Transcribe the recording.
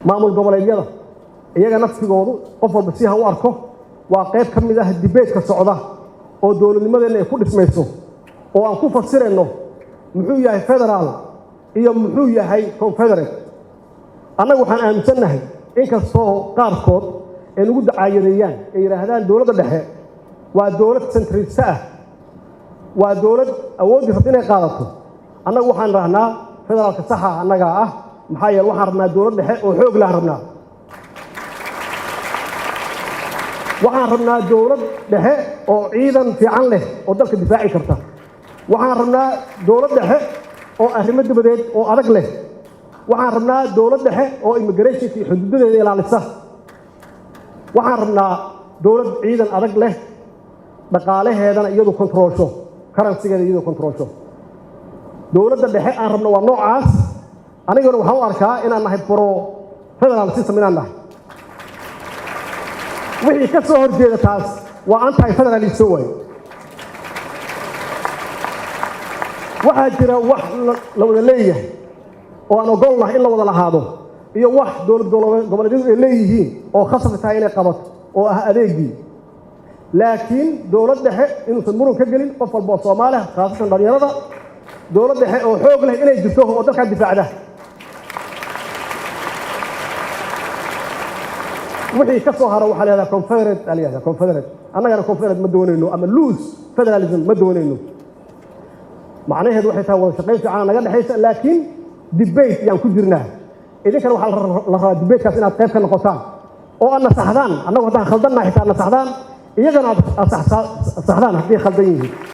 maamul goboleedyada iyaga naftigoodu qof walba si ha u arko waa qayb ka mid ah debate-ka socda oo dowladnimadeena ay ku dhismayso oo aan ku fasirayno muxuu yahay federaal iyo muxuu yahay confederate annagu waxaan aaminsannahay inkastoo qaarkood ay nagu dacaayadeeyaan ay yidhaahdaan dowladda dhexe waa dowlad centralista ah waa dowlad awoodii rabta inay qaadato annagu waxaan rahnaa federaalka saxa annagaa ah maxaa yeele waxaan rabnaa dowlad dhexe oo xoog lahan rabnaa waxaan rabnaa dowlad dhexe oo ciidan fiican leh oo dalka difaaci karta waxaan rabnaa dowlad dhexe oo arrimo dibadeed oo adag leh waxaan rabnaa dowlad dhexe oo immigrationka iyo xuduudadeeda ilaalisa waxaan rabnaa dowlad ciidan adag leh dhaqaalaheedana iyadu kontroolsho karansigeeda iyadu kontroolsho dowladda dhexe aan rabno waa noocaas aniguna waxaan u arkaa inaan nahay pro federal system inaan nahay wixii ka soo horjeeda taas waa anti federalism way waxaa jira wax la wada leeyahay oo aan ogolnahay in la wada lahaado iyo wax dowlad goboleedyadu ay leeyihiin oo khasab tahay inay qabato oo ah adeegii laakiin dowlad dhexe inuusan muran ka gelin qof walba oo Soomaali ah khaasatan dhalinyarada dowlad dhexe oo xoog leh inay jirto oo dalka difaacda wixii ka soo haro waxa leedahay confederate annagana confederate ma doonayno ama loose federalism ma doonayno macnaheedu waxay tahay wada shaqayn fiican naga dhaxaysa laakiin debate yaan ku jirnaa idinkana waxa la rabaa debate-kaas inaad qayb ka noqotaan oo aad nasaxdaan annagu haddaan khaldannahay xitaa nasaxdaan iyagana aad saxdaan haddii khaldan yihiin